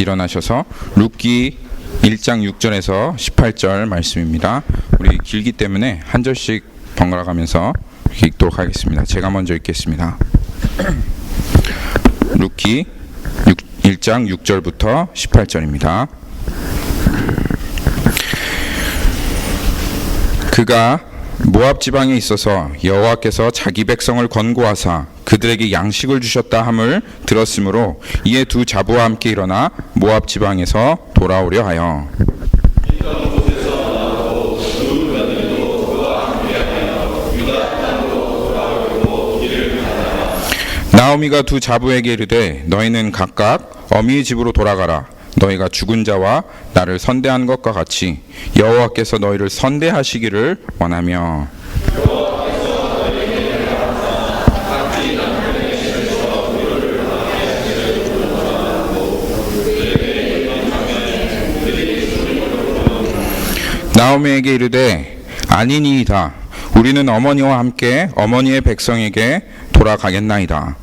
같이 일어나셔서 룻기 1장 6절에서 18절 말씀입니다. 우리 길기 때문에 한 절씩 번갈아 가면서 읽도록 하겠습니다. 제가 먼저 읽겠습니다. 룻기 1장 6절부터 18절입니다. 그가 모압 지방에 있어서 여호와께서 자기 백성을 건고하사 그들에게 양식을 주셨다 함을 들었으므로 이에 두 자부와 함께 일어나 모압 지방에서 돌아오려 하여 나오미가 두 자부에게 이르되 너희는 각각 어미의 집으로 돌아가라. 너희가 죽은 자와 나를 선대한 것과 같이 여호와께서 너희를 선대하시기를 원하며 나오미에게 이르되 아니니이다. 우리는 어머니와 함께 어머니의 백성에게 돌아가겠나이다.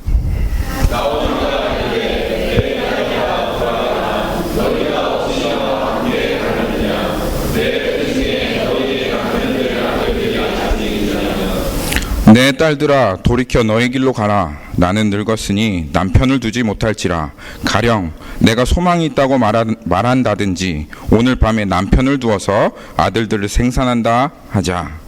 내 딸들아 돌이켜 너희 길로 가라. 나는 늙었으니 남편을 두지 못할지라. 가령 내가 소망이 있다고 말한다든지 오늘 밤에 남편을 두어서 아들들을 생산한다 하자.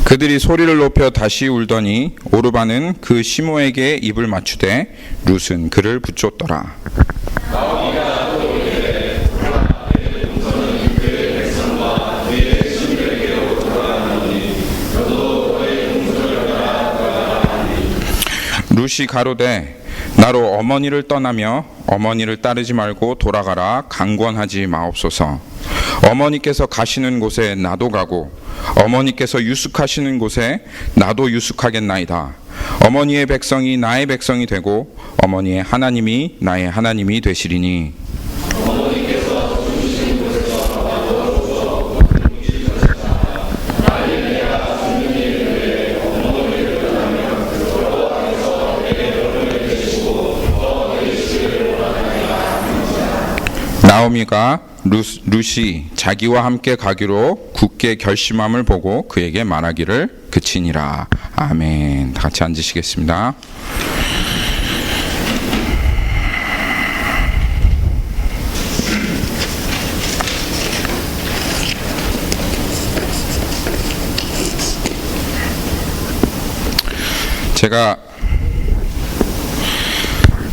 그들이 소리를 높여 다시 울더니 오르바는 그 시모에게 입을 맞추되 룻은 그를 붙잡더라. 룻이 가로되 나로 어머니를 떠나며 어머니를 따르지 말고 돌아가라 강권하지 마옵소서. 어머니께서 가시는 곳에 나도 가고 어머니께서 유숙하시는 곳에 나도 유숙하겠나이다. 어머니의 백성이 나의 백성이 되고 어머니의 하나님이 나의 하나님이 되시리니 나오미가 룻이 자기와 함께 가기로 굳게 결심함을 보고 그에게 말하기를 그치니라. 아멘. 다 같이 앉으시겠습니다. 제가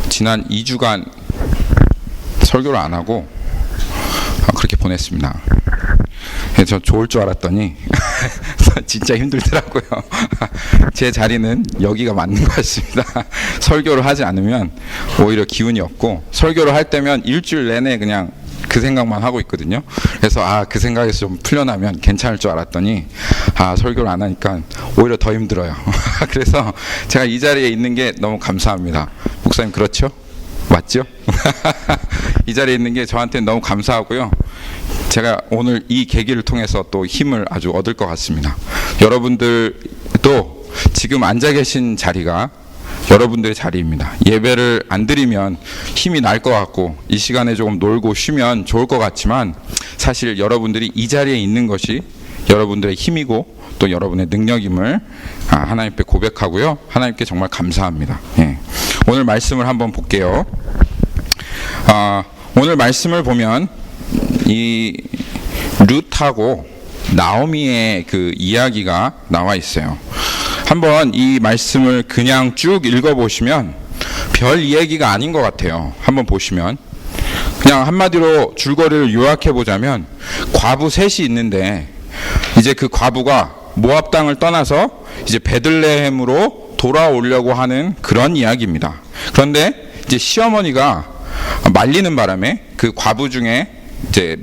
지난 2주간 설교를 안 하고 그렇게 보냈습니다. 저 좋을 줄 알았더니 진짜 힘들더라고요. 제 자리는 여기가 맞는 것 같습니다. 설교를 하지 않으면 오히려 기운이 없고 설교를 할 때면 일주일 내내 그냥 그 생각만 하고 있거든요. 그래서 그 생각에서 좀 풀려나면 괜찮을 줄 알았더니 설교를 안 하니까 오히려 더 힘들어요. 그래서 제가 이 자리에 있는 게 너무 감사합니다. 목사님 그렇죠? 맞죠? 이 자리에 있는 게 저한테는 너무 감사하고요. 제가 오늘 이 계기를 통해서 또 힘을 아주 얻을 것 같습니다. 여러분들도 지금 앉아 계신 자리가 여러분들의 자리입니다. 예배를 안 드리면 힘이 날 것 같고 이 시간에 조금 놀고 쉬면 좋을 것 같지만 사실 여러분들이 이 자리에 있는 것이 여러분들의 힘이고 또 여러분의 능력임을 하나님께 고백하고요. 하나님께 정말 감사합니다. 오늘 말씀을 한번 볼게요. 오늘 말씀을 보면 이 룻하고 나오미의 그 이야기가 나와 있어요. 한번 이 말씀을 그냥 쭉 읽어보시면 별 이야기가 아닌 것 같아요. 한번 보시면 그냥 한마디로 줄거리를 요약해 보자면 과부 셋이 있는데 이제 그 과부가 모압 땅을 떠나서 이제 베들레헴으로 돌아오려고 하는 그런 이야기입니다. 그런데 이제 시어머니가 말리는 바람에 그 과부 중에 이제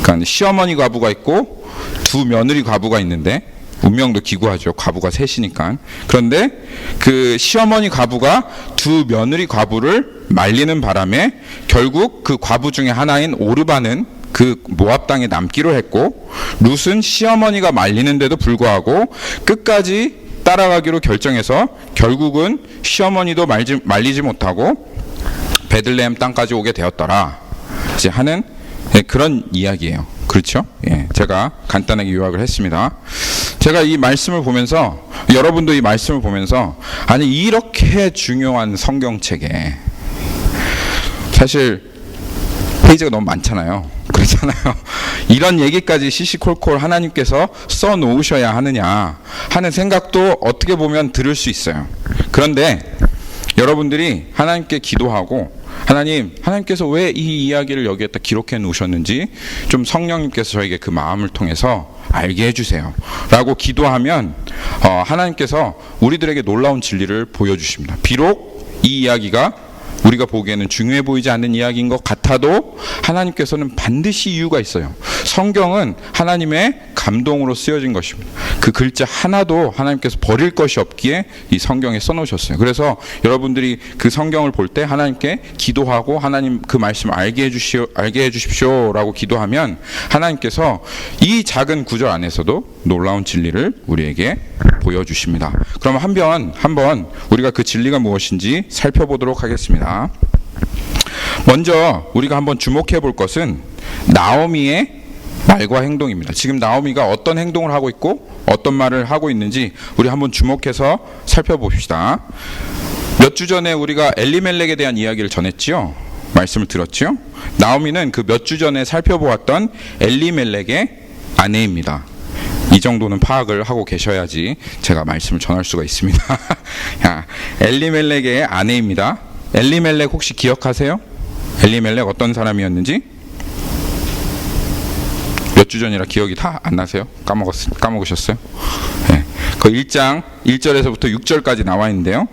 그러니까 시어머니 과부가 있고 두 며느리 과부가 있는데 운명도 기구하죠. 과부가 셋이니까. 그런데 그 시어머니 과부가 두 며느리 과부를 말리는 바람에 결국 그 과부 중에 하나인 오르반은 그 모압 땅에 남기로 했고, 룻은 시어머니가 말리는데도 불구하고 끝까지 따라가기로 결정해서 결국은 시어머니도 말리지 못하고 베들레헴 땅까지 오게 되었더라 이제 하는 그런 이야기예요. 그렇죠? 예, 제가 간단하게 요약을 했습니다. 제가 이 말씀을 보면서, 여러분도 이 말씀을 보면서, 아니 이렇게 중요한 성경책에 사실 페이지가 너무 많잖아요. 그렇잖아요. 이런 얘기까지 시시콜콜 하나님께서 써 놓으셔야 하느냐 하는 생각도 어떻게 보면 들을 수 있어요. 그런데 여러분들이 하나님께 기도하고, 하나님께서 왜 이 이야기를 여기에다 기록해 놓으셨는지 좀 성령님께서 저에게 그 마음을 통해서 알게 해주세요 라고 기도하면 하나님께서 우리들에게 놀라운 진리를 보여주십니다. 비록 이 이야기가 우리가 보기에는 중요해 보이지 않는 이야기인 것 같아도 하나님께서는 반드시 이유가 있어요. 성경은 하나님의 감동으로 쓰여진 것입니다. 그 글자 하나도 하나님께서 버릴 것이 없기에 이 성경에 써놓으셨어요. 그래서 여러분들이 그 성경을 볼 때 하나님께 기도하고, 하나님 그 말씀을 알게 해주십시오라고 기도하면 하나님께서 이 작은 구절 안에서도 놀라운 진리를 우리에게 보여주십니다. 그럼 한번 우리가 그 진리가 무엇인지 살펴보도록 하겠습니다. 먼저 우리가 한번 주목해 볼 것은 나오미의 말과 행동입니다. 지금 나오미가 어떤 행동을 하고 있고 어떤 말을 하고 있는지 우리 한번 주목해서 살펴봅시다. 몇 주 전에 우리가 엘리멜렉에 대한 이야기를 전했지요. 말씀을 들었지요. 나오미는 그 몇 주 전에 살펴보았던 엘리멜렉의 아내입니다. 이 정도는 파악을 하고 계셔야지 제가 말씀을 전할 수가 있습니다. 엘리멜렉의 아내입니다. 엘리멜렉 혹시 기억하세요? 엘리멜렉 어떤 사람이었는지? 몇 주 전이라 기억이 다 안 나세요? 까먹으셨어요? 네. 그 1장 1절에서부터 6절까지 나와 있는데요.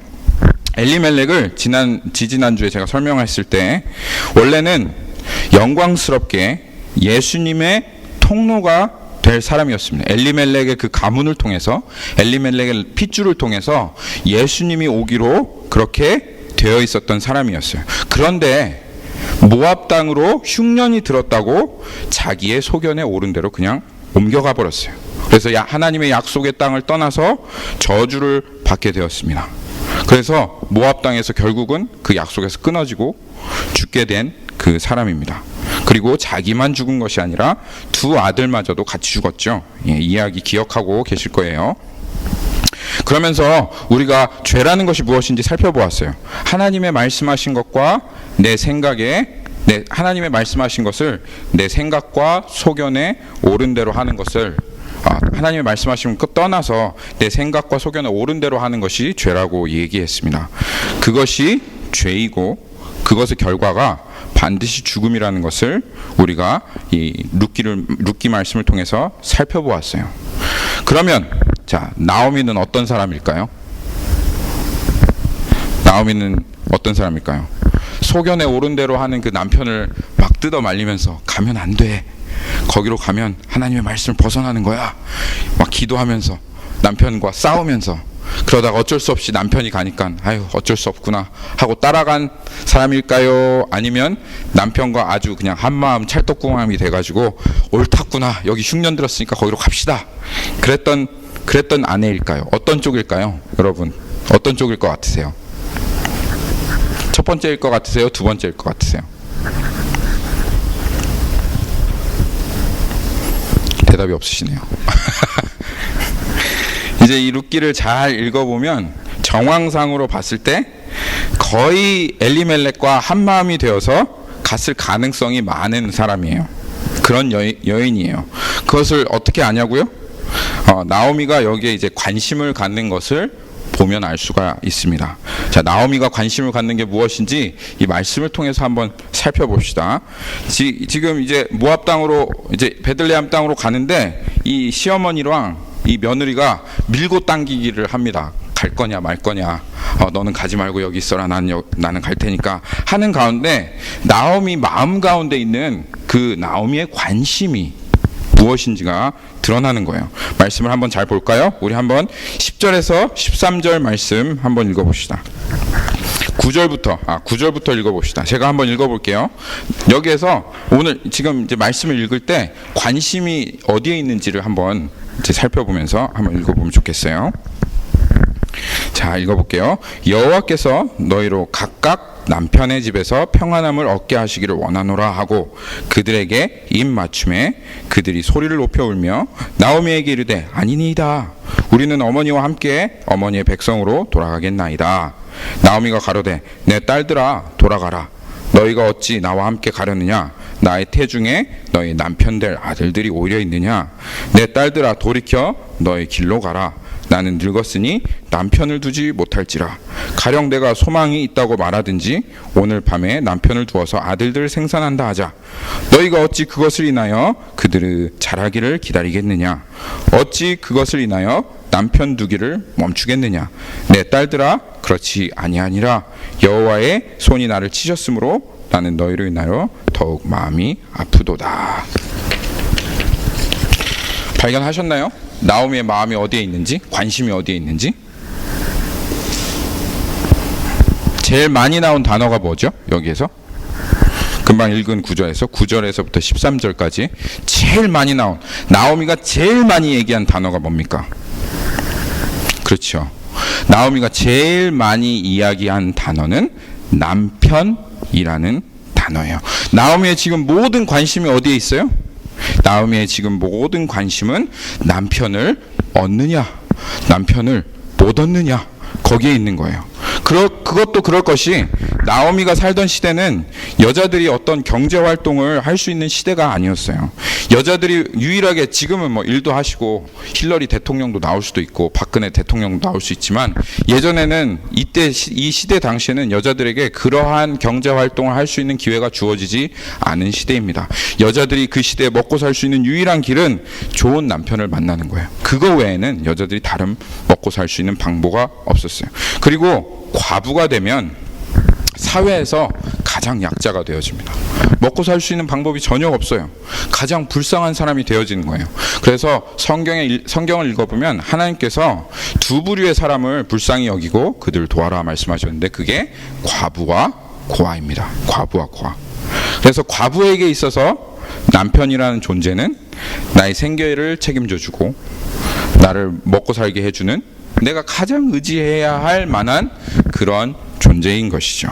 엘리멜렉을 지지난주에 제가 설명했을 때 원래는 영광스럽게 예수님의 통로가 될 사람이었습니다. 엘리멜렉의 그 가문을 통해서, 엘리멜렉의 핏줄을 통해서 예수님이 오기로 그렇게 되어 있었던 사람이었어요. 그런데 모압 땅으로 흉년이 들었다고 자기의 소견에 오른 대로 그냥 옮겨가 버렸어요. 그래서 하나님의 약속의 땅을 떠나서 저주를 받게 되었습니다. 그래서 모압 땅에서 결국은 그 약속에서 끊어지고 죽게 된 그 사람입니다. 그리고 자기만 죽은 것이 아니라 두 아들마저도 같이 죽었죠. 예, 이야기 기억하고 계실 거예요. 그러면서 우리가 죄라는 것이 무엇인지 살펴보았어요. 하나님의 말씀하신 것과 내 생각에, 하나님의 말씀하신 것을 내 생각과 소견에 옳은 대로 하는 것을, 하나님의 말씀하신 것 떠나서 내 생각과 소견에 옳은 대로 하는 것이 죄라고 얘기했습니다. 그것이 죄이고 그것의 결과가 반드시 죽음이라는 것을 우리가 이 룻기 말씀을 통해서 살펴보았어요. 그러면 자, 나오미는 어떤 사람일까요? 나오미는 어떤 사람일까요? 소견에 옳은 대로 하는 그 남편을 막 뜯어 말리면서 가면 안 돼. 거기로 가면 하나님의 말씀을 벗어나는 거야. 막 기도하면서 남편과 싸우면서, 그러다가 어쩔 수 없이 남편이 가니까 아유 어쩔 수 없구나 하고 따라간 사람일까요? 아니면 남편과 아주 그냥 한마음 찰떡궁합이 돼가지고 옳았구나, 여기 흉년 들었으니까 거기로 갑시다, 그랬던 아내일까요? 어떤 쪽일까요? 여러분 어떤 쪽일 것 같으세요? 첫 번째일 것 같으세요? 두 번째일 것 같으세요? 대답이 없으시네요. 이제 이 룻기를 잘 읽어보면 정황상으로 봤을 때 거의 엘리멜렉과 한마음이 되어서 갔을 가능성이 많은 사람이에요. 그런 여인이에요. 그것을 어떻게 아냐고요? 나오미가 여기에 이제 관심을 갖는 것을 보면 알 수가 있습니다. 자, 나오미가 관심을 갖는 게 무엇인지 이 말씀을 통해서 한번 살펴봅시다. 지금 이제 모압 땅으로, 이제 베들레헴 땅으로 가는데 이 시어머니랑 이 며느리가 밀고 당기기를 합니다. 갈 거냐 말 거냐, 너는 가지 말고 여기 있어라, 나는 갈 테니까 하는 가운데 나오미 마음 가운데 있는 그 나오미의 관심이 무엇인지가 드러나는 거예요. 말씀을 한번 잘 볼까요? 우리 한번 10절에서 13절 말씀 한번 읽어봅시다. 9절부터 읽어봅시다. 제가 한번 읽어볼게요. 여기에서 오늘 지금 이제 말씀을 읽을 때 관심이 어디에 있는지를 한번 이제 살펴보면서 한번 읽어보면 좋겠어요. 자, 읽어볼게요. 여호와께서 너희로 각각 남편의 집에서 평안함을 얻게 하시기를 원하노라 하고 그들에게 입 맞춤에 그들이 소리를 높여 울며 나오미에게 이르되 아니니이다. 우리는 어머니와 함께 어머니의 백성으로 돌아가겠나이다. 나오미가 가로되 내 딸들아 돌아가라. 너희가 어찌 나와 함께 가려느냐? 나의 태중에 너희 남편 될 아들들이 오히려 있느냐? 내 딸들아 돌이켜 너희 길로 가라. 나는 늙었으니 남편을 두지 못할지라. 가령 내가 소망이 있다고 말하든지 오늘 밤에 남편을 두어서 아들들을 생산한다 하자. 너희가 어찌 그것을 인하여 그들의 자라기를 기다리겠느냐? 어찌 그것을 인하여 남편 두기를 멈추겠느냐? 내 딸들아 그렇지 아니하니라. 여호와의 손이 나를 치셨으므로 나는 너희로 인하여 더욱 마음이 아프도다. 발견하셨나요? 나오미의 마음이 어디에 있는지, 관심이 어디에 있는지. 제일 많이 나온 단어가 뭐죠? 여기에서 금방 읽은 구절에서 9절에서부터 13절까지 제일 많이 나온, 나오미가 제일 많이 얘기한 단어가 뭡니까? 그렇죠. 나오미가 제일 많이 이야기한 단어는 남편이라는 단어예요. 나오미의 지금 모든 관심이 어디에 있어요? 나오미의 지금 모든 관심은 남편을 얻느냐, 남편을 못 얻느냐, 거기에 있는 거예요. 그것도 그럴 것이, 나오미가 살던 시대는 여자들이 어떤 경제 활동을 할 수 있는 시대가 아니었어요. 여자들이 유일하게, 지금은 뭐 일도 하시고 힐러리 대통령도 나올 수도 있고 박근혜 대통령도 나올 수 있지만, 예전에는 이때 이 시대 당시에는 여자들에게 그러한 경제 활동을 할 수 있는 기회가 주어지지 않은 시대입니다. 여자들이 그 시대에 먹고 살 수 있는 유일한 길은 좋은 남편을 만나는 거예요. 그거 외에는 여자들이 다른 먹고 살 수 있는 방법가 없었어요. 그리고 과부가 되면 사회에서 가장 약자가 되어집니다. 먹고 살 수 있는 방법이 전혀 없어요. 가장 불쌍한 사람이 되어지는 거예요. 그래서 성경을 읽어보면 하나님께서 두 부류의 사람을 불쌍히 여기고 그들을 도와라 말씀하셨는데, 그게 과부와 고아입니다. 과부와 고아. 그래서 과부에게 있어서 남편이라는 존재는 나의 생계를 책임져주고 나를 먹고 살게 해주는, 내가 가장 의지해야 할 만한 그런 존재인 것이죠.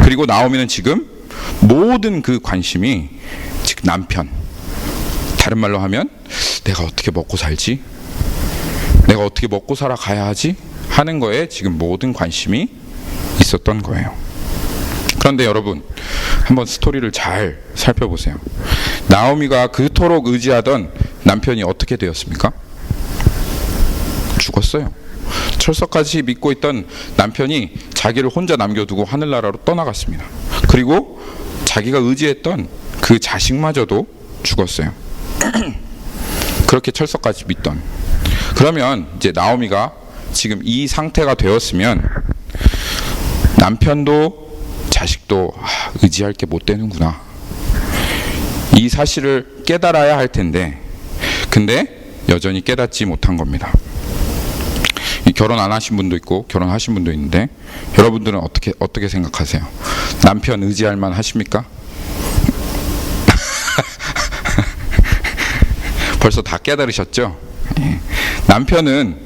그리고 나오미는 지금 모든 그 관심이 즉 남편, 다른 말로 하면 내가 어떻게 먹고 살지, 내가 어떻게 먹고 살아가야 하지 하는 거에 지금 모든 관심이 있었던 거예요. 그런데 여러분, 한번 스토리를 잘 살펴보세요. 나오미가 그토록 의지하던 남편이 어떻게 되었습니까? 죽었어요. 철석같이 믿고 있던 남편이 자기를 혼자 남겨두고 하늘나라로 떠나갔습니다. 그리고 자기가 의지했던 그 자식마저도 죽었어요. 그렇게 철석같이 믿던. 그러면 이제 나오미가 지금 이 상태가 되었으면 남편도 자식도 의지할 게 못 되는구나, 이 사실을 깨달아야 할 텐데, 근데 여전히 깨닫지 못한 겁니다. 결혼 안 하신 분도 있고 결혼하신 분도 있는데, 여러분들은 어떻게 생각하세요? 남편 의지할 만 하십니까? 벌써 다 깨달으셨죠? 남편은,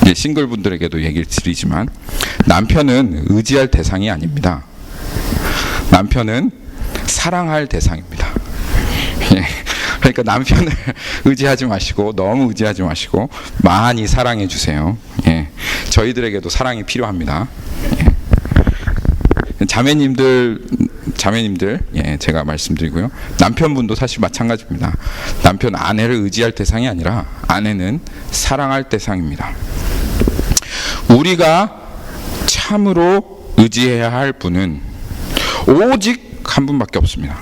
이제 싱글분들에게도 얘기를 드리지만, 남편은 의지할 대상이 아닙니다. 남편은 사랑할 대상입니다. 그러니까 남편을 의지하지 마시고, 너무 의지하지 마시고 많이 사랑해 주세요. 저희들에게도 사랑이 필요합니다. 자매님들, 제가 말씀드리고요. 남편분도 사실 마찬가지입니다. 남편, 아내를 의지할 대상이 아니라 아내는 사랑할 대상입니다. 우리가 참으로 의지해야 할 분은 오직 한 분밖에 없습니다.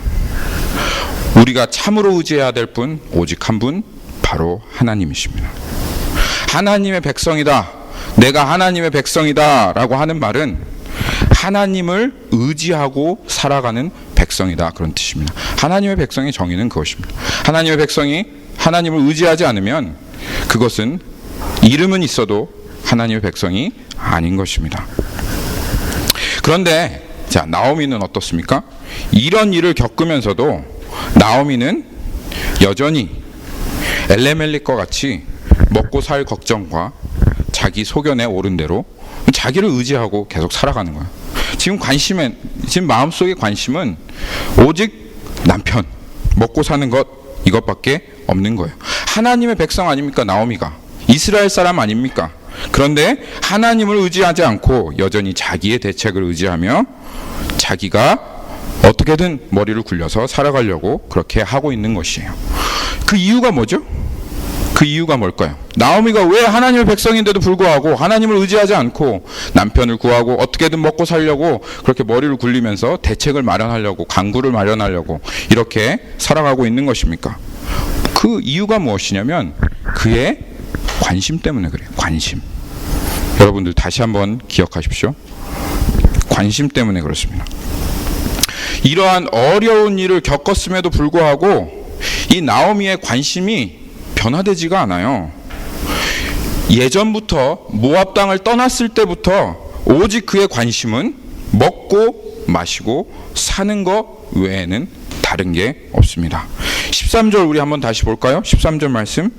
우리가 참으로 의지해야 될 분, 오직 한 분, 바로 하나님이십니다. 하나님의 백성이다, 내가 하나님의 백성이다 라고 하는 말은 하나님을 의지하고 살아가는 백성이다, 그런 뜻입니다. 하나님의 백성의 정의는 그것입니다. 하나님의 백성이 하나님을 의지하지 않으면 그것은 이름은 있어도 하나님의 백성이 아닌 것입니다. 그런데 자, 나오미는 어떻습니까? 이런 일을 겪으면서도 나오미는 여전히 엘레멜렉과 같이 먹고 살 걱정과 자기 소견에 오른 대로 자기를 의지하고 계속 살아가는 거예요. 지금 마음속의 관심은 오직 남편, 먹고 사는 것, 이것밖에 없는 거예요. 하나님의 백성 아닙니까? 나오미가 이스라엘 사람 아닙니까? 그런데 하나님을 의지하지 않고 여전히 자기의 대책을 의지하며 자기가 어떻게든 머리를 굴려서 살아가려고 그렇게 하고 있는 것이에요. 그 이유가 뭐죠? 그 이유가 뭘까요? 나오미가 왜 하나님의 백성인데도 불구하고 하나님을 의지하지 않고 남편을 구하고 어떻게든 먹고 살려고 그렇게 머리를 굴리면서 대책을 마련하려고, 강구를 마련하려고 이렇게 살아가고 있는 것입니까? 그 이유가 무엇이냐면 그의 관심 때문에 그래요. 관심. 여러분들 다시 한번 기억하십시오. 관심 때문에 그렇습니다. 이러한 어려운 일을 겪었음에도 불구하고 이 나오미의 관심이 변화되지가 않아요. 예전부터 모압 땅을 떠났을 때부터 오직 그의 관심은 먹고 마시고 사는 것 외에는 다른 게 없습니다. 13절 우리 한번 다시 볼까요? 13절 말씀.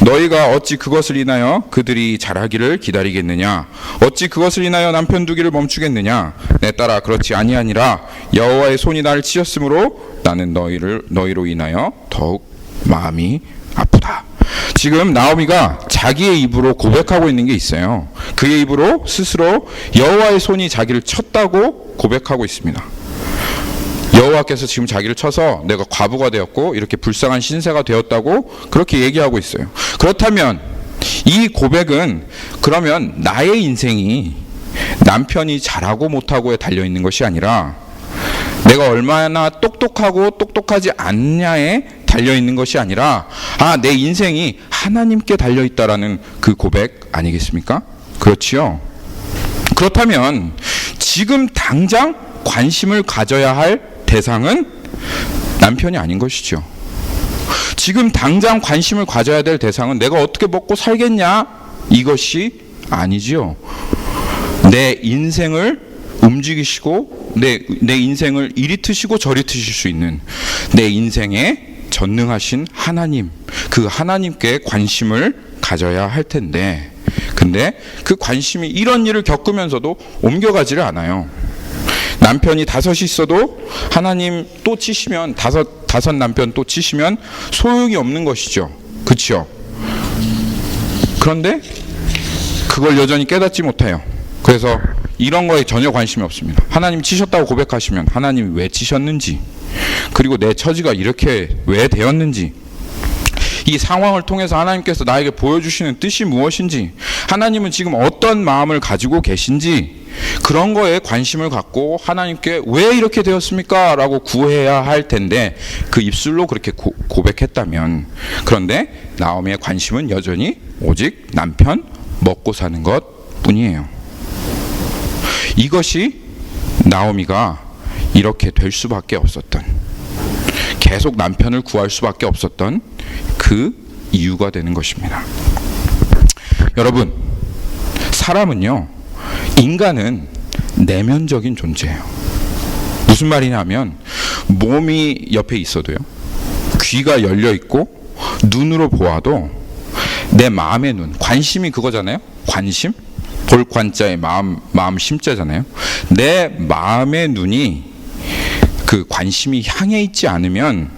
너희가 어찌 그것을 인하여 그들이 잘하기를 기다리겠느냐? 어찌 그것을 인하여 남편 두기를 멈추겠느냐? 내 딸아 그렇지 아니하니라. 여호와의 손이 나를 치셨으므로 나는 너희로 인하여 더욱 마음이 아프다. 지금 나오미가 자기의 입으로 고백하고 있는 게 있어요. 그의 입으로 스스로 여호와의 손이 자기를 쳤다고 고백하고 있습니다. 여호와께서 지금 자기를 쳐서 내가 과부가 되었고 이렇게 불쌍한 신세가 되었다고 그렇게 얘기하고 있어요. 그렇다면 이 고백은 그러면 나의 인생이 남편이 잘하고 못하고에 달려있는 것이 아니라 내가 얼마나 똑똑하고 똑똑하지 않냐에 달려있는 것이 아니라 내 인생이 하나님께 달려있다라는 그 고백 아니겠습니까? 그렇지요. 그렇다면 지금 당장 관심을 가져야 할 대상은 남편이 아닌 것이죠. 지금 당장 관심을 가져야 될 대상은 내가 어떻게 먹고 살겠냐 이것이 아니지요. 내 인생을 움직이시고 내 인생을 이리 트시고 저리 트실 수 있는 내 인생에 전능하신 하나님, 그 하나님께 관심을 가져야 할 텐데 근데 그 관심이 이런 일을 겪으면서도 옮겨가지를 않아요. 남편이 5이 있어도 하나님 또 치시면 다섯 남편 또 치시면 소용이 없는 것이죠. 그렇죠? 그런데 그걸 여전히 깨닫지 못해요. 그래서 이런 거에 전혀 관심이 없습니다. 하나님 치셨다고 고백하시면 하나님이 왜 치셨는지 그리고 내 처지가 이렇게 왜 되었는지 이 상황을 통해서 하나님께서 나에게 보여주시는 뜻이 무엇인지 하나님은 지금 어떤 마음을 가지고 계신지 그런 거에 관심을 갖고 하나님께 왜 이렇게 되었습니까? 라고 구해야 할 텐데 그 입술로 그렇게 고백했다면 그런데 나오미의 관심은 여전히 오직 남편 먹고 사는 것 뿐이에요. 이것이 나오미가 이렇게 될 수밖에 없었던 계속 남편을 구할 수밖에 없었던 그 이유가 되는 것입니다. 여러분, 사람은요, 인간은 내면적인 존재예요. 무슨 말이냐면 몸이 옆에 있어도요, 귀가 열려 있고 눈으로 보아도 내 마음의 눈, 관심이 그거잖아요. 관심, 볼 관자의 마음 심자잖아요. 내 마음의 눈이 그 관심이 향해 있지 않으면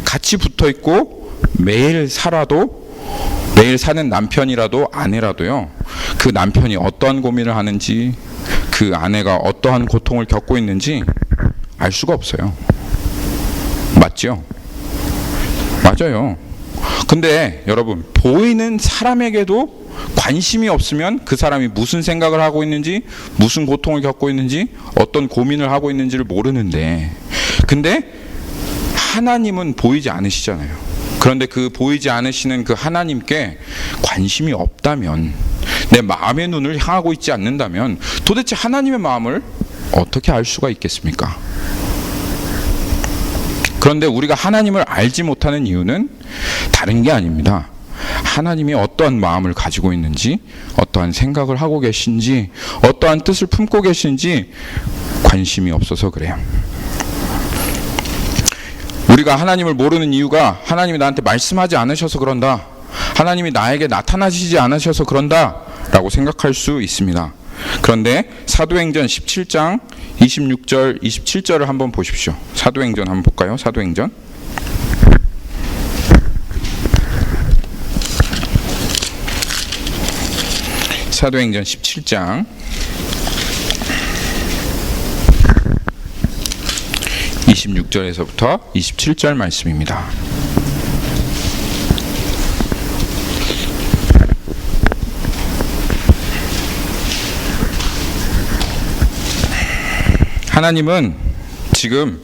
같이 붙어 있고 매일 사는 남편이라도 아내라도요, 그 남편이 어떠한 고민을 하는지 그 아내가 어떠한 고통을 겪고 있는지 알 수가 없어요. 맞죠? 맞아요. 근데 여러분, 보이는 사람에게도 관심이 없으면 그 사람이 무슨 생각을 하고 있는지, 무슨 고통을 겪고 있는지, 어떤 고민을 하고 있는지를 모르는데, 근데 하나님은 보이지 않으시잖아요. 그런데 그 보이지 않으시는 그 하나님께 관심이 없다면, 내 마음의 눈을 향하고 있지 않는다면 도대체 하나님의 마음을 어떻게 알 수가 있겠습니까? 그런데 우리가 하나님을 알지 못하는 이유는 다른 게 아닙니다. 하나님이 어떠한 마음을 가지고 있는지, 어떠한 생각을 하고 계신지, 어떠한 뜻을 품고 계신지 관심이 없어서 그래요. 우리가 하나님을 모르는 이유가 하나님이 나한테 말씀하지 않으셔서 그런다, 하나님이 나에게 나타나시지 않으셔서 그런다 라고 생각할 수 있습니다. 그런데 사도행전 17장 26절 27절을 한번 보십시오. 사도행전 한번 볼까요? 사도행전 17장 26절에서부터 27절 말씀입니다. 하나님은 지금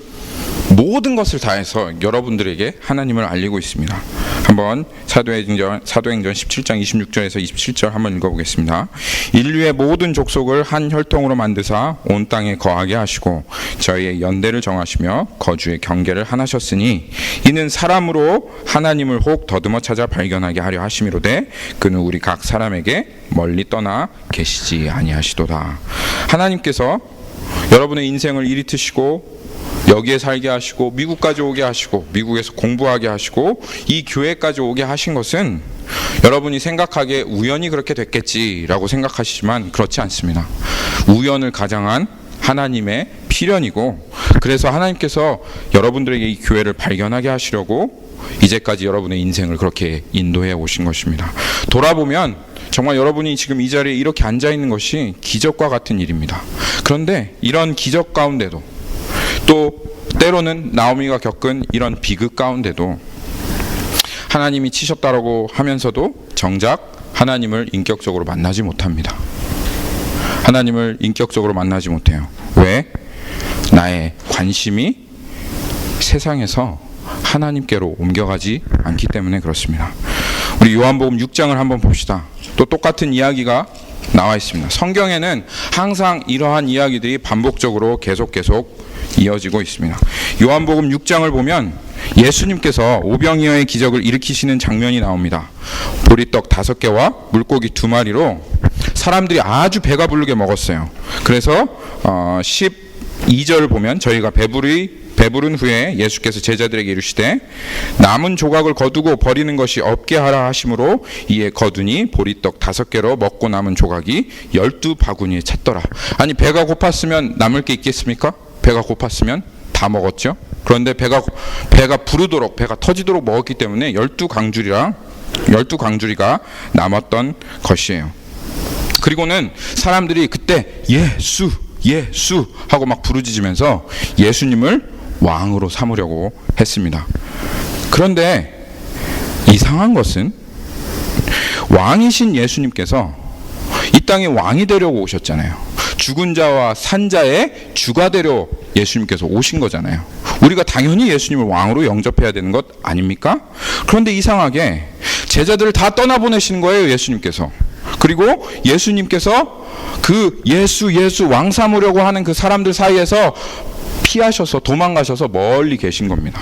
모든 것을 다해서 여러분들에게 하나님을 알리고 있습니다. 한번 사도행전 17장 26절에서 27절 한번 읽어보겠습니다. 인류의 모든 족속을 한 혈통으로 만드사 온 땅에 거하게 하시고 저희의 연대를 정하시며 거주의 경계를 하나셨으니 이는 사람으로 하나님을 혹 더듬어 찾아 발견하게 하려 하심이로되 그는 우리 각 사람에게 멀리 떠나 계시지 아니하시도다. 하나님께서 여러분의 인생을 이리 트시고 여기에 살게 하시고 미국까지 오게 하시고 미국에서 공부하게 하시고 이 교회까지 오게 하신 것은 여러분이 생각하기에 우연히 그렇게 됐겠지라고 생각하시지만 그렇지 않습니다. 우연을 가장한 하나님의 필연이고, 그래서 하나님께서 여러분들에게 이 교회를 발견하게 하시려고 이제까지 여러분의 인생을 그렇게 인도해 오신 것입니다. 돌아보면 정말 여러분이 지금 이 자리에 이렇게 앉아 있는 것이 기적과 같은 일입니다. 그런데 이런 기적 가운데도, 또 때로는 나오미가 겪은 이런 비극 가운데도 하나님이 치셨다라고 하면서도 정작 하나님을 인격적으로 만나지 못합니다. 하나님을 인격적으로 만나지 못해요. 왜? 나의 관심이 세상에서 하나님께로 옮겨가지 않기 때문에 그렇습니다. 우리 요한복음 6장을 한번 봅시다. 또 똑같은 이야기가 나와 있습니다. 성경에는 항상 이러한 이야기들이 반복적으로 계속 이어지고 있습니다. 요한복음 6장을 보면 예수님께서 오병이어의 기적을 일으키시는 장면이 나옵니다. 보리떡 5개와 물고기 2마리로 사람들이 아주 배가 부르게 먹었어요. 그래서 12절을 보면 저희가 배부른 후에 예수께서 제자들에게 이르시되 남은 조각을 거두고 버리는 것이 없게 하라 하심으로 이에 거두니 보리떡 5개로 먹고 남은 조각이 12바구니에 찼더라. 아니, 배가 고팠으면 남을 게 있겠습니까? 배가 고팠으면 다 먹었죠. 그런데 배가 부르도록, 배가 터지도록 먹었기 때문에 12강주리가 남았던 것이에요. 그리고는 사람들이 그때 예수 하고 막 부르짖으면서 예수님을 왕으로 삼으려고 했습니다. 그런데 이상한 것은 왕이신 예수님께서 이 땅에 왕이 되려고 오셨잖아요. 죽은 자와 산 자의 주가 되려 예수님께서 오신 거잖아요. 우리가 당연히 예수님을 왕으로 영접해야 되는 것 아닙니까? 그런데 이상하게 제자들을 다 떠나보내시는 거예요, 예수님께서. 그리고 예수님께서 그 예수 왕 삼으려고 하는 그 사람들 사이에서 피하셔서 도망가셔서 멀리 계신 겁니다.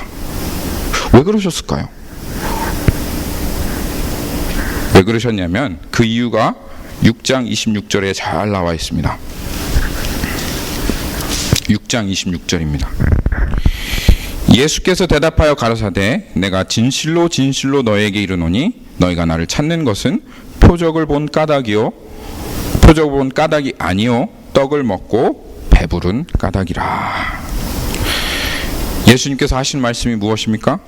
왜 그러셨을까요? 왜 그러셨냐면 그 이유가 6장 26절에 잘 나와 있습니다. 6장 26절입니다. 예수께서 대답하여 가라사대 내가 진실로 너에게 이르노니 너희가 나를 찾는 것은 표적을 본 까닭이 아니요 떡을 먹고 배부른 까닭이라. 예수님께서 하신 말씀이 무엇입니까?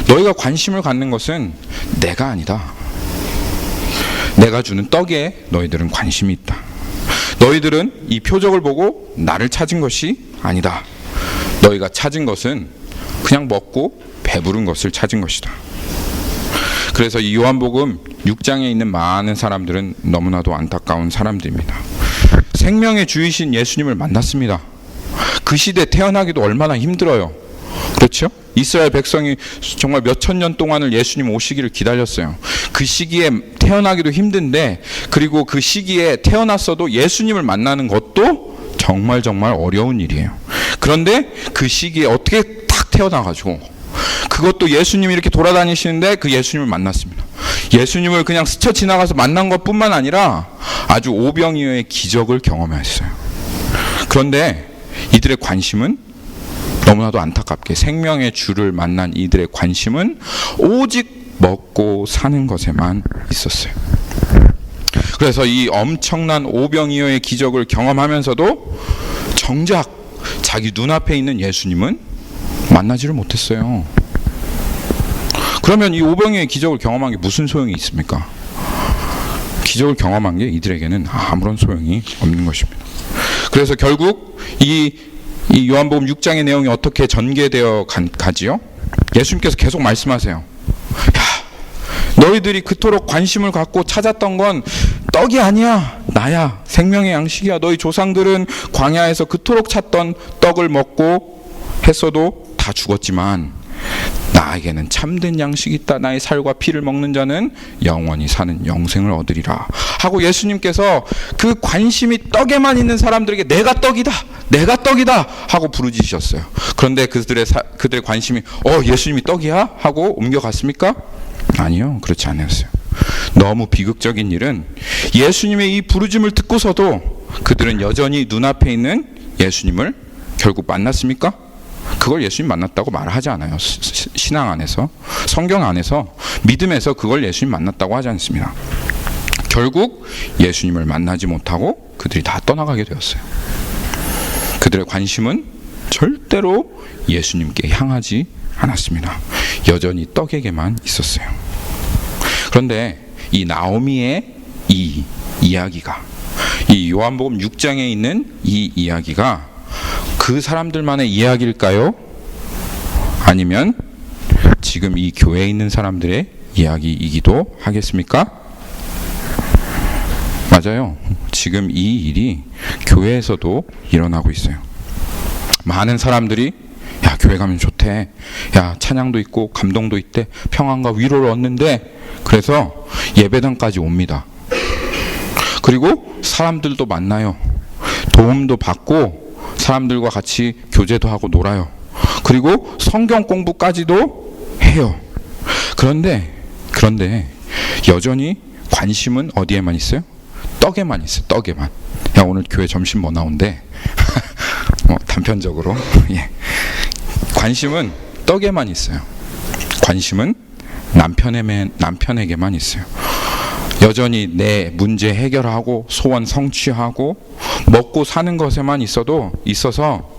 너희가 관심을 갖는 것은 내가 아니다. 내가 주는 떡에 너희들은 관심이 있다. 너희들은 이 표적을 보고 나를 찾은 것이 아니다. 너희가 찾은 것은 그냥 먹고 배부른 것을 찾은 것이다. 그래서 이 요한복음 6장에 있는 많은 사람들은 너무나도 안타까운 사람들입니다. 생명의 주이신 예수님을 만났습니다. 그 시대 태어나기도 얼마나 힘들어요. 그렇죠? 이스라엘 백성이 정말 몇천 년 동안을 예수님 오시기를 기다렸어요. 그 시기에 태어나기도 힘든데, 그리고 그 시기에 태어났어도 예수님을 만나는 것도 정말 어려운 일이에요. 그런데 그 시기에 어떻게 딱 태어나가지고 그것도 예수님이 이렇게 돌아다니시는데 그 예수님을 만났습니다. 예수님을 그냥 스쳐 지나가서 만난 것뿐만 아니라 아주 오병이어의 기적을 경험했어요. 그런데 이들의 관심은 너무나도 안타깝게 생명의 주를 만난 이들의 관심은 오직 먹고 사는 것에만 있었어요. 그래서 이 엄청난 오병이어의 기적을 경험하면서도 정작 자기 눈앞에 있는 예수님은 만나지를 못했어요. 그러면 이 오병이어의 기적을 경험한 게 무슨 소용이 있습니까? 기적을 경험한 게 이들에게는 아무런 소용이 없는 것입니다. 그래서 결국 이 요한복음 6장의 내용이 어떻게 전개되어 가지요? 예수님께서 계속 말씀하세요. 야, 너희들이 그토록 관심을 갖고 찾았던 건 떡이 아니야, 나야, 생명의 양식이야. 너희 조상들은 광야에서 그토록 찾던 떡을 먹고 했어도 다 죽었지만 나에게는 참된 양식이 있다. 나의 살과 피를 먹는 자는 영원히 사는 영생을 얻으리라 하고 예수님께서 그 관심이 떡에만 있는 사람들에게 내가 떡이다, 내가 떡이다 하고 부르짖으셨어요. 그런데 그들의 관심이 예수님이 떡이야? 하고 옮겨갔습니까? 아니요, 그렇지 않았어요. 너무 비극적인 일은 예수님의 이 부르짐을 듣고서도 그들은 여전히 눈앞에 있는 예수님을 결국 만났습니까? 그걸 예수님 만났다고 말하지 않아요. 신앙 안에서, 성경 안에서, 믿음에서 그걸 예수님 만났다고 하지 않습니다. 결국 예수님을 만나지 못하고 그들이 다 떠나가게 되었어요. 그들의 관심은 절대로 예수님께 향하지 않았습니다. 여전히 떡에게만 있었어요. 그런데 이 나오미의 이 이야기가, 이 요한복음 6장에 있는 이 이야기가 그 사람들만의 이야기일까요? 아니면 지금 이 교회에 있는 사람들의 이야기이기도 하겠습니까? 맞아요. 지금 이 일이 교회에서도 일어나고 있어요. 많은 사람들이 야, 교회 가면 좋대. 야, 찬양도 있고 감동도 있대. 평안과 위로를 얻는데, 그래서 예배당까지 옵니다. 그리고 사람들도 만나요. 도움도 받고 사람들과 같이 교제도 하고 놀아요. 그리고 성경 공부까지도 해요. 그런데 여전히 관심은 어디에만 있어요? 떡에만 있어요. 떡에만. 야, 오늘 교회 점심 뭐 나온대? 단편적으로. 예. 관심은 떡에만 있어요. 관심은 남편에게만 있어요. 여전히 내 문제 해결하고 소원 성취하고 먹고 사는 것에만 있어서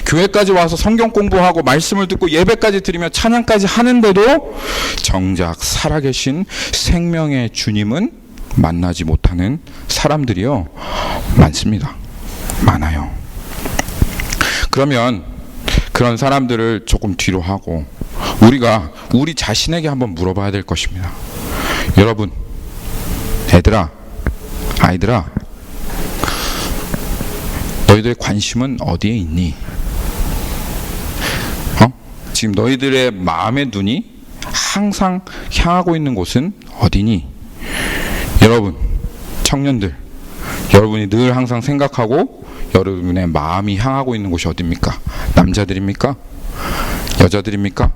교회까지 와서 성경 공부하고 말씀을 듣고 예배까지 드리며 찬양까지 하는데도 정작 살아계신 생명의 주님은 만나지 못하는 사람들이요, 많습니다. 많아요. 그러면 그런 사람들을 조금 뒤로 하고 우리가 우리 자신에게 한번 물어봐야 될 것입니다. 여러분, 아이들아, 너희들의 관심은 어디에 있니? 지금 너희들의 마음의 눈이 항상 향하고 있는 곳은 어디니? 여러분, 청년들, 여러분이 늘 항상 생각하고 여러분의 마음이 향하고 있는 곳이 어디입니까? 남자들입니까? 여자들입니까?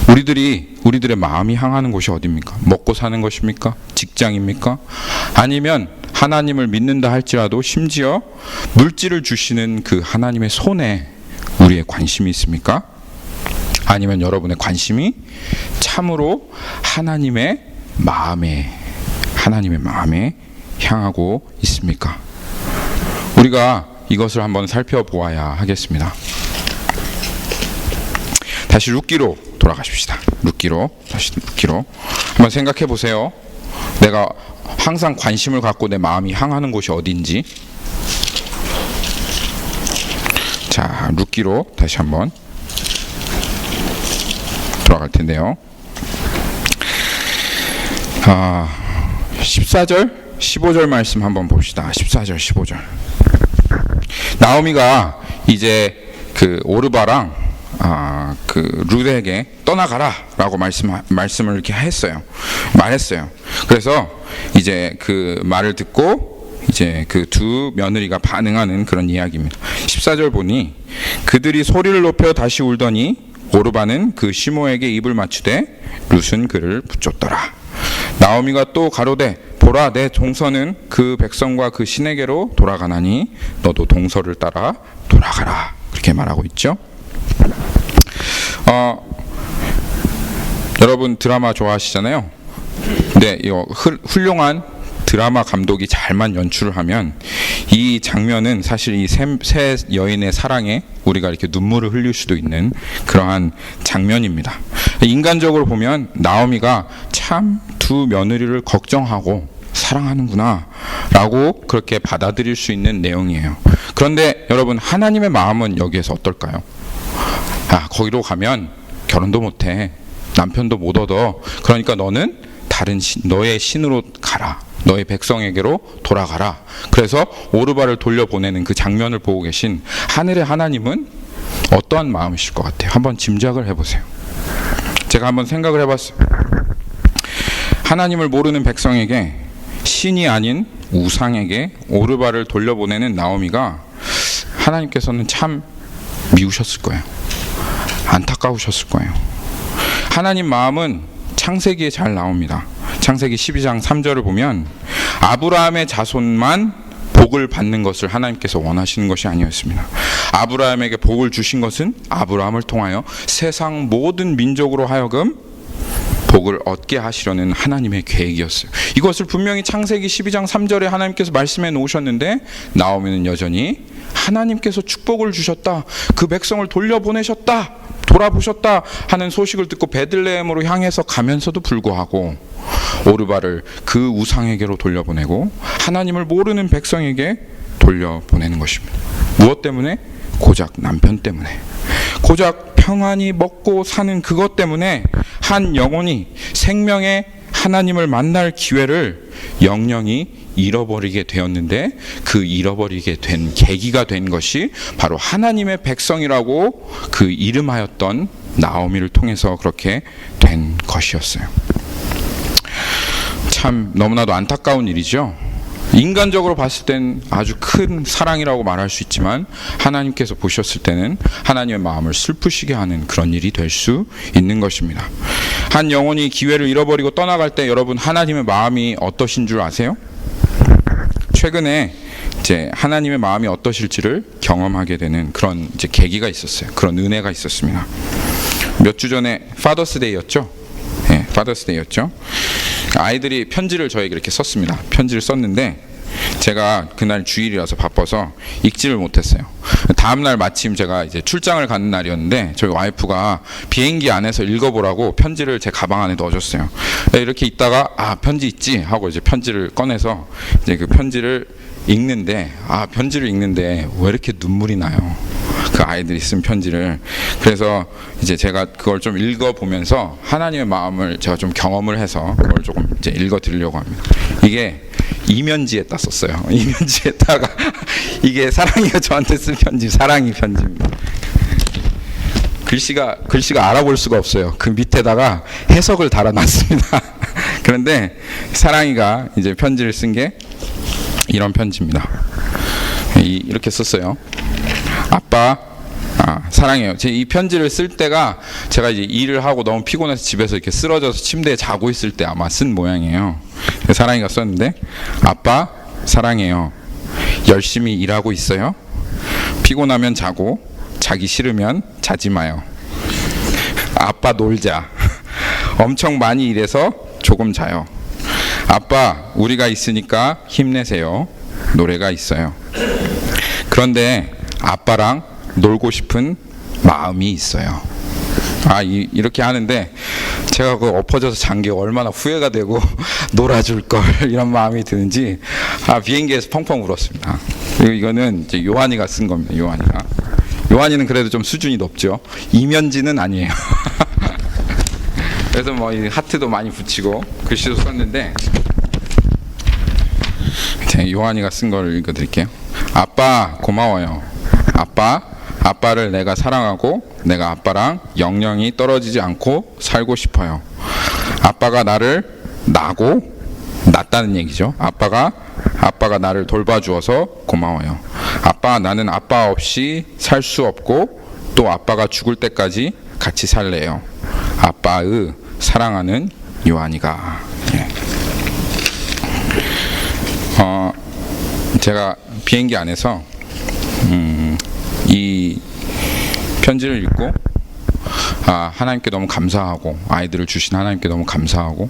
우리들의 마음이 향하는 곳이 어디입니까? 먹고 사는 것입니까? 직장입니까? 아니면 하나님을 믿는다 할지라도 심지어 물질을 주시는 그 하나님의 손에 우리의 관심이 있습니까? 아니면 여러분의 관심이 참으로 하나님의 마음에 향하고 있습니까? 우리가 이것을 한번 살펴보아야 하겠습니다. 다시 룻기로 돌아가십시다. 룻기로 한번 생각해 보세요. 내가 항상 관심을 갖고 내 마음이 향하는 곳이 어딘지. 자, 룻기로 다시 한번 돌아갈 텐데요. 14절, 15절 말씀 한번 봅시다. 14절, 15절. 나오미가 이제 그 오르바랑 그 룻에게 떠나가라라고 말씀을 이렇게 말했어요. 그래서 이제 그 말을 듣고 이제 그 두 며느리가 반응하는 그런 이야기입니다. 14절 보니 그들이 소리를 높여 다시 울더니 오르바는 그 시모에게 입을 맞추되 룻은 그를 붙잡더라. 나오미가 또 가로되 보라 내 동서는 그 백성과 그 신에게로 돌아가나니 너도 동서를 따라 돌아가라. 그렇게 말하고 있죠. 여러분 드라마 좋아하시잖아요. 근데 이 훌륭한 드라마 감독이 잘만 연출을 하면 이 장면은 사실 이 세 여인의 사랑에 우리가 이렇게 눈물을 흘릴 수도 있는 그러한 장면입니다. 인간적으로 보면 나오미가 참 두 며느리를 걱정하고 사랑하는구나 라고 그렇게 받아들일 수 있는 내용이에요. 그런데 여러분 하나님의 마음은 여기에서 어떨까요? 거기로 가면 결혼도 못해, 남편도 못 얻어, 그러니까 너는 다른 너의 신으로 가라, 너의 백성에게로 돌아가라. 그래서 오르바를 돌려보내는 그 장면을 보고 계신 하늘의 하나님은 어떠한 마음이실 것 같아요? 한번 짐작을 해보세요. 제가 한번 생각을 해봤어요. 하나님을 모르는 백성에게, 신이 아닌 우상에게 오르바를 돌려보내는 나오미가 하나님께서는 참 미우셨을 거예요. 안타까우셨을 거예요. 하나님 마음은 창세기에 잘 나옵니다. 창세기 12장 3절을 보면 아브라함의 자손만 복을 받는 것을 하나님께서 원하시는 것이 아니었습니다. 아브라함에게 복을 주신 것은 아브라함을 통하여 세상 모든 민족으로 하여금 복을 얻게 하시려는 하나님의 계획이었어요. 이것을 분명히 창세기 12장 3절에 하나님께서 말씀해 놓으셨는데 나오미는 여전히 하나님께서 축복을 주셨다, 그 백성을 돌려보내셨다, 돌아보셨다 하는 소식을 듣고 베들레헴으로 향해서 가면서도 불구하고 오르바를 그 우상에게로 돌려보내고 하나님을 모르는 백성에게 돌려보내는 것입니다. 무엇 때문에? 고작 남편 때문에, 고작 평안히 먹고 사는 그것 때문에 한 영혼이 생명의 하나님을 만날 기회를 영영이 잃어버리게 되었는데, 그 잃어버리게 된 계기가 된 것이 바로 하나님의 백성이라고 그 이름하였던 나오미를 통해서 그렇게 된 것이었어요. 참 너무나도 안타까운 일이죠. 인간적으로 봤을 땐 아주 큰 사랑이라고 말할 수 있지만 하나님께서 보셨을 때는 하나님의 마음을 슬프시게 하는 그런 일이 될 수 있는 것입니다. 한 영혼이 기회를 잃어버리고 떠나갈 때 여러분 하나님의 마음이 어떠신 줄 아세요? 최근에 이제 하나님의 마음이 어떠실지를 경험하게 되는 그런 이제 계기가 있었어요. 그런 은혜가 있었습니다. 몇 주 전에 파더스데이였죠. 네, 파더스데이였죠. 아이들이 편지를 저에게 이렇게 썼습니다. 편지를 썼는데 제가 그날 주일이라서 바빠서 읽지를 못했어요. 다음날 마침 제가 이제 출장을 가는 날이었는데 저희 와이프가 비행기 안에서 읽어보라고 편지를 제 가방 안에 넣어줬어요. 이렇게 있다가 편지 있지 하고 이제 편지를 꺼내서 이제 그 편지를 읽는데 편지를 읽는데 왜 이렇게 눈물이 나요? 그 아이들이 쓴 편지를. 그래서 이제 제가 그걸 좀 읽어보면서 하나님의 마음을 제가 좀 경험을 해서 그걸 조금 이제 읽어드리려고 합니다. 이게 이면지에다 썼어요. 이면지에다가 이게 사랑이가 저한테 쓴 편지, 사랑이 편지입니다. 글씨가 알아볼 수가 없어요. 그 밑에다가 해석을 달아놨습니다. 그런데 사랑이가 이제 편지를 쓴 게 이런 편지입니다. 이렇게 썼어요. 아빠, 사랑해요. 이 편지를 쓸 때가 제가 이제 일을 하고 너무 피곤해서 집에서 이렇게 쓰러져서 침대에 자고 있을 때 아마 쓴 모양이에요. 사랑이가 썼는데, 아빠, 사랑해요. 열심히 일하고 있어요. 피곤하면 자고, 자기 싫으면 자지 마요. 아빠 놀자. 엄청 많이 일해서 조금 자요. 아빠, 우리가 있으니까 힘내세요. 노래가 있어요. 그런데 아빠랑 놀고 싶은 마음이 있어요. 이렇게 하는데 제가 그 엎어져서 잔 게 얼마나 후회가 되고 놀아줄 걸 이런 마음이 드는지 비행기에서 펑펑 울었습니다. 그리고 이거는 이제 요한이가 쓴 겁니다. 요한이는 그래도 좀 수준이 높죠. 이면지는 아니에요. 그래서 뭐 이 하트도 많이 붙이고 글씨도 썼는데 요한이가 쓴 걸 읽어드릴게요. 아빠 고마워요. 아빠를 내가 사랑하고 내가 아빠랑 영영이 떨어지지 않고 살고 싶어요. 아빠가 나를 나고 낫다는 얘기죠. 아빠가 나를 돌봐주어서 고마워요. 아빠, 나는 아빠 없이 살 수 없고 또 아빠가 죽을 때까지 같이 살래요. 아빠의 사랑하는 요한이가. 예. 제가 비행기 안에서 이 편지를 읽고 하나님께 너무 감사하고, 아이들을 주신 하나님께 너무 감사하고,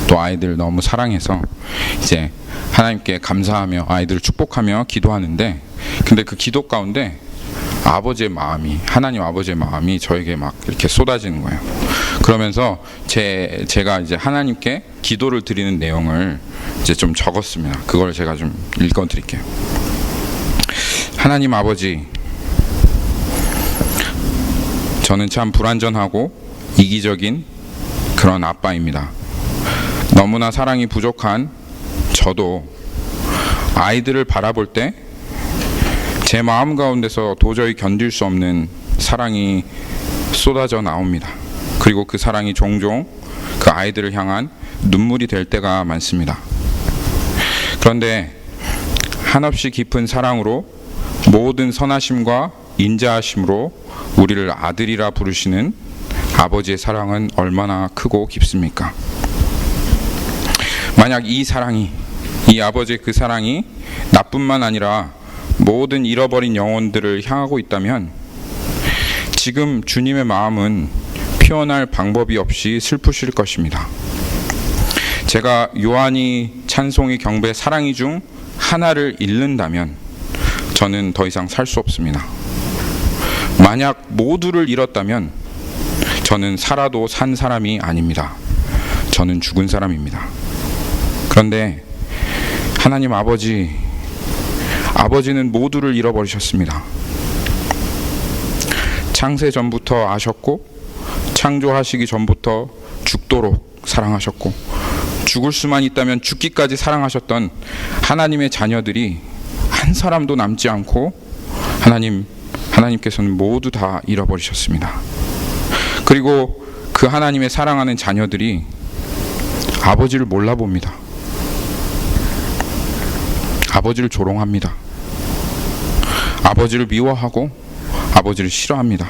또 아이들을 너무 사랑해서 이제 하나님께 감사하며 아이들을 축복하며 기도하는데, 근데 그 기도 가운데 하나님 아버지의 마음이 저에게 막 이렇게 쏟아지는 거예요. 그러면서 제가 이제 하나님께 기도를 드리는 내용을 이제 좀 적었습니다. 그걸 제가 좀 읽어 드릴게요. 하나님 아버지, 저는 참 불완전하고 이기적인 그런 아빠입니다. 너무나 사랑이 부족한 저도 아이들을 바라볼 때 제 마음 가운데서 도저히 견딜 수 없는 사랑이 쏟아져 나옵니다. 그리고 그 사랑이 종종 그 아이들을 향한 눈물이 될 때가 많습니다. 그런데 한없이 깊은 사랑으로 모든 선하심과 인자하심으로 우리를 아들이라 부르시는 아버지의 사랑은 얼마나 크고 깊습니까? 만약 이 아버지의 그 사랑이 나뿐만 아니라 모든 잃어버린 영혼들을 향하고 있다면 지금 주님의 마음은 표현할 방법이 없이 슬프실 것입니다. 제가 요한이 찬송이 경배 사랑이 중 하나를 잃는다면 저는 더 이상 살 수 없습니다. 만약 모두를 잃었다면 저는 살아도 산 사람이 아닙니다. 저는 죽은 사람입니다. 그런데 하나님 아버지는 모두를 잃어버리셨습니다. 창세 전부터 아셨고, 창조하시기 전부터 죽도록 사랑하셨고, 죽을 수만 있다면 죽기까지 사랑하셨던 하나님의 자녀들이 한 사람도 남지 않고 하나님께서는 모두 다 잃어버리셨습니다. 그리고 그 하나님의 사랑하는 자녀들이 아버지를 몰라봅니다. 아버지를 조롱합니다. 아버지를 미워하고 아버지를 싫어합니다.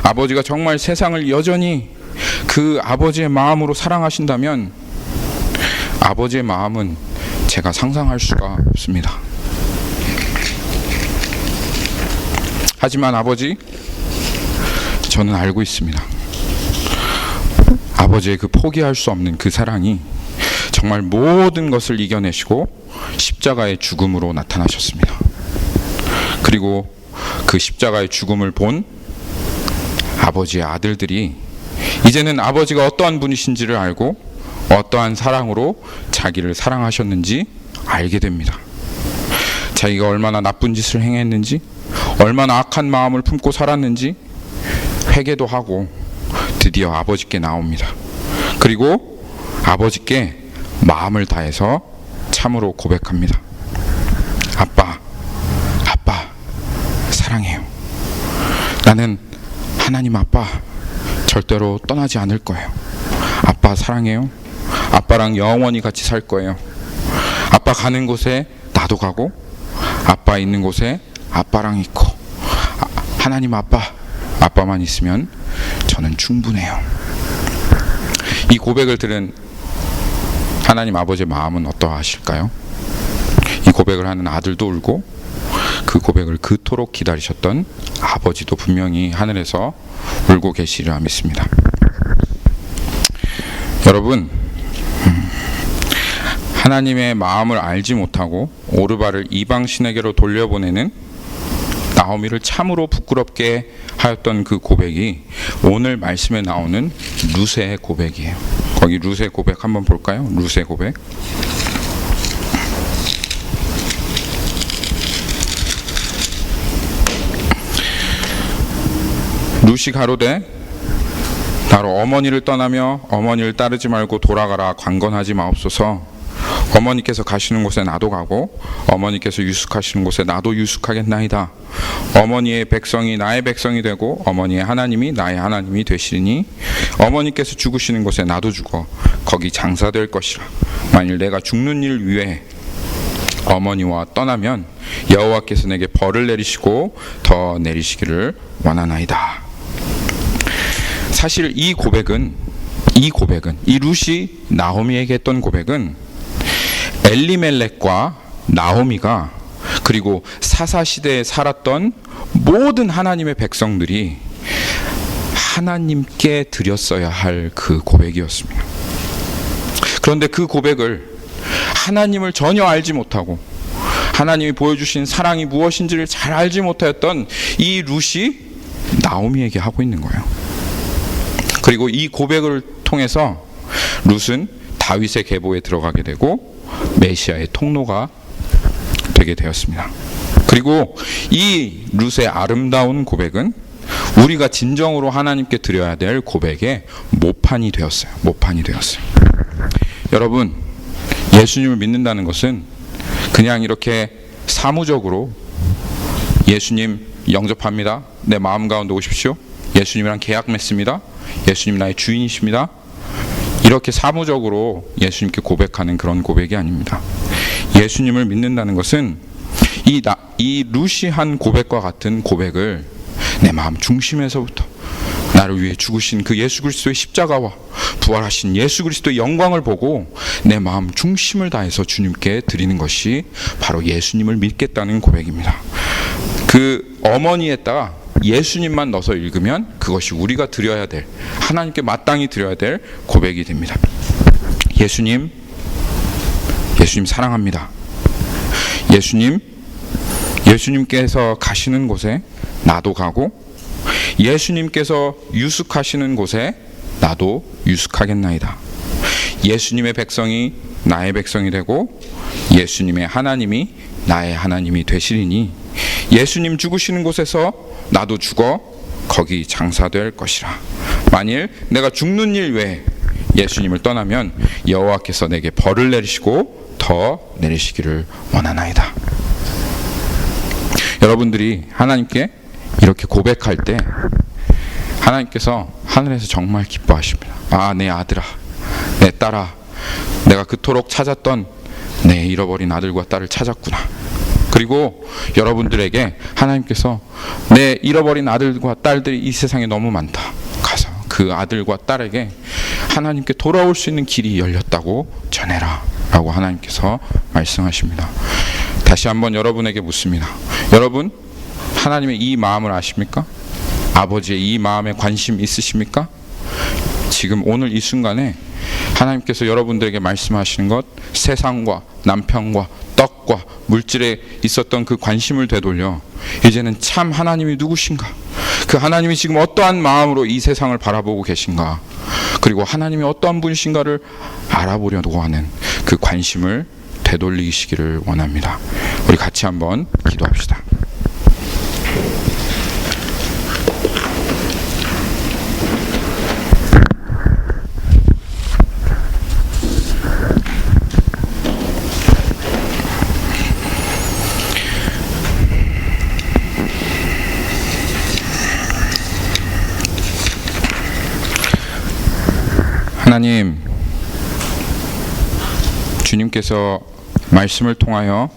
아버지가 정말 세상을 여전히 그 아버지의 마음으로 사랑하신다면 아버지의 마음은 제가 상상할 수가 없습니다. 하지만 아버지, 저는 알고 있습니다. 아버지의 그 포기할 수 없는 그 사랑이 정말 모든 것을 이겨내시고 십자가의 죽음으로 나타나셨습니다. 그리고 그 십자가의 죽음을 본 아버지의 아들들이 이제는 아버지가 어떠한 분이신지를 알고 어떠한 사랑으로 자기를 사랑하셨는지 알게 됩니다. 자기가 얼마나 나쁜 짓을 행했는지, 얼마나 악한 마음을 품고 살았는지 회개도 하고 드디어 아버지께 나옵니다. 그리고 아버지께 마음을 다해서 참으로 고백합니다. 아빠, 사랑해요. 나는 하나님 아빠 절대로 떠나지 않을 거예요. 아빠 사랑해요. 아빠랑 영원히 같이 살 거예요. 아빠 가는 곳에 나도 가고, 아빠 있는 곳에 아빠랑 있고, 하나님 아빠만 있으면 저는 충분해요. 이 고백을 들은 하나님 아버지의 마음은 어떠하실까요? 이 고백을 하는 아들도 울고, 그 고백을 그토록 기다리셨던 아버지도 분명히 하늘에서 울고 계시리라 믿습니다. 여러분, 하나님의 마음을 알지 못하고 오르바를 이방 신에게로 돌려보내는 나오미를 참으로 부끄럽게 하였던 그 고백이 오늘 말씀에 나오는 룻의 고백이에요. 거기 룻의 고백 한번 볼까요? 룻의 고백. 룻이 가로되 나로 어머니를 떠나며 어머니를 따르지 말고 돌아가라. 강건하지 마옵소서. 어머니께서 가시는 곳에 나도 가고 어머니께서 유숙하시는 곳에 나도 유숙하겠나이다. 어머니의 백성이 나의 백성이 되고 어머니의 하나님이 나의 하나님이 되시리니 어머니께서 죽으시는 곳에 나도 죽어 거기 장사될 것이라. 만일 내가 죽는 일 위해 어머니와 떠나면 여호와께서 내게 벌을 내리시고 더 내리시기를 원하나이다. 사실 이 고백은 이 룻이 나오미에게 했던 고백은 엘리멜렉과 나오미가 그리고 사사시대에 살았던 모든 하나님의 백성들이 하나님께 드렸어야 할 그 고백이었습니다. 그런데 그 고백을 하나님을 전혀 알지 못하고 하나님이 보여주신 사랑이 무엇인지를 잘 알지 못하였던 이 룻이 나오미에게 하고 있는 거예요. 그리고 이 고백을 통해서 룻은 다윗의 계보에 들어가게 되고 메시아의 통로가 되게 되었습니다. 그리고 이 룻의 아름다운 고백은 우리가 진정으로 하나님께 드려야 될 고백의 모판이 되었어요. 여러분, 예수님을 믿는다는 것은 그냥 이렇게 사무적으로 예수님 영접합니다. 내 마음 가운데 오십시오. 예수님이랑 계약 맺습니다. 예수님 나의 주인이십니다. 이렇게 사무적으로 예수님께 고백하는 그런 고백이 아닙니다. 예수님을 믿는다는 것은 이 룻이 한 고백과 같은 고백을 내 마음 중심에서부터 나를 위해 죽으신 그 예수 그리스도의 십자가와 부활하신 예수 그리스도의 영광을 보고 내 마음 중심을 다해서 주님께 드리는 것이 바로 예수님을 믿겠다는 고백입니다. 그 어머니에다가 예수님만 넣어서 읽으면 그것이 우리가 드려야 될, 하나님께 마땅히 드려야 될 고백이 됩니다. 예수님 사랑합니다. 예수님께서 가시는 곳에 나도 가고 예수님께서 유숙하시는 곳에 나도 유숙하겠나이다. 예수님의 백성이 나의 백성이 되고 예수님의 하나님이 나의 하나님이 되시리니 예수님 죽으시는 곳에서 나도 죽어 거기 장사될 것이라. 만일 내가 죽는 일 외에 예수님을 떠나면 여호와께서 내게 벌을 내리시고 더 내리시기를 원하나이다. 여러분들이 하나님께 이렇게 고백할 때 하나님께서 하늘에서 정말 기뻐하십니다. 아, 내 아들아, 내 딸아, 내가 그토록 찾았던 내 잃어버린 아들과 딸을 찾았구나. 그리고 여러분들에게 하나님께서 내 잃어버린 아들과 딸들이 이 세상에 너무 많다. 가서 그 아들과 딸에게 하나님께 돌아올 수 있는 길이 열렸다고 전해라 라고 하나님께서 말씀하십니다. 다시 한번 여러분에게 묻습니다. 여러분, 하나님의 이 마음을 아십니까? 아버지의 이 마음에 관심 있으십니까? 지금 오늘 이 순간에 하나님께서 여러분들에게 말씀하시는 것, 세상과 남편과 떡과 물질에 있었던 그 관심을 되돌려 이제는 참 하나님이 누구신가? 그 하나님이 지금 어떠한 마음으로 이 세상을 바라보고 계신가? 그리고 하나님이 어떠한 분이신가를 알아보려고 하는 그 관심을 되돌리시기를 원합니다. 우리 같이 한번 기도합시다. 하나님, 주님께서 말씀을 통하여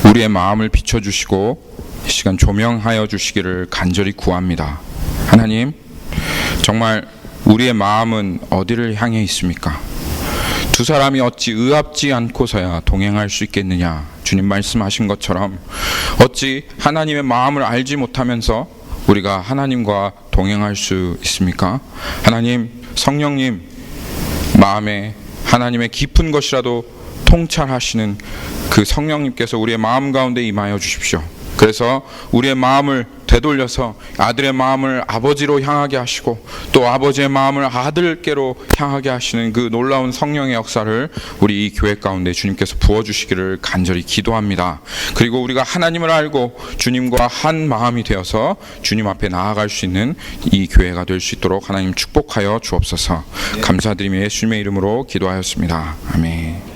우리의 마음을 비춰주시고 이 시간 조명하여 주시기를 간절히 구합니다. 하나님, 정말 우리의 마음은 어디를 향해 있습니까? 두 사람이 어찌 의합지 않고서야 동행할 수 있겠느냐. 주님 말씀하신 것처럼 어찌 하나님의 마음을 알지 못하면서 우리가 하나님과 동행할 수 있습니까? 하나님, 성령님, 마음에 하나님의 깊은 것이라도 통찰하시는 그 성령님께서 우리의 마음 가운데 임하여 주십시오. 그래서 우리의 마음을 되돌려서 아들의 마음을 아버지로 향하게 하시고 또 아버지의 마음을 아들께로 향하게 하시는 그 놀라운 성령의 역사를 우리 이 교회 가운데 주님께서 부어주시기를 간절히 기도합니다. 그리고 우리가 하나님을 알고 주님과 한 마음이 되어서 주님 앞에 나아갈 수 있는 이 교회가 될 수 있도록 하나님 축복하여 주옵소서. 감사드리며 예수님의 이름으로 기도하였습니다. 아멘.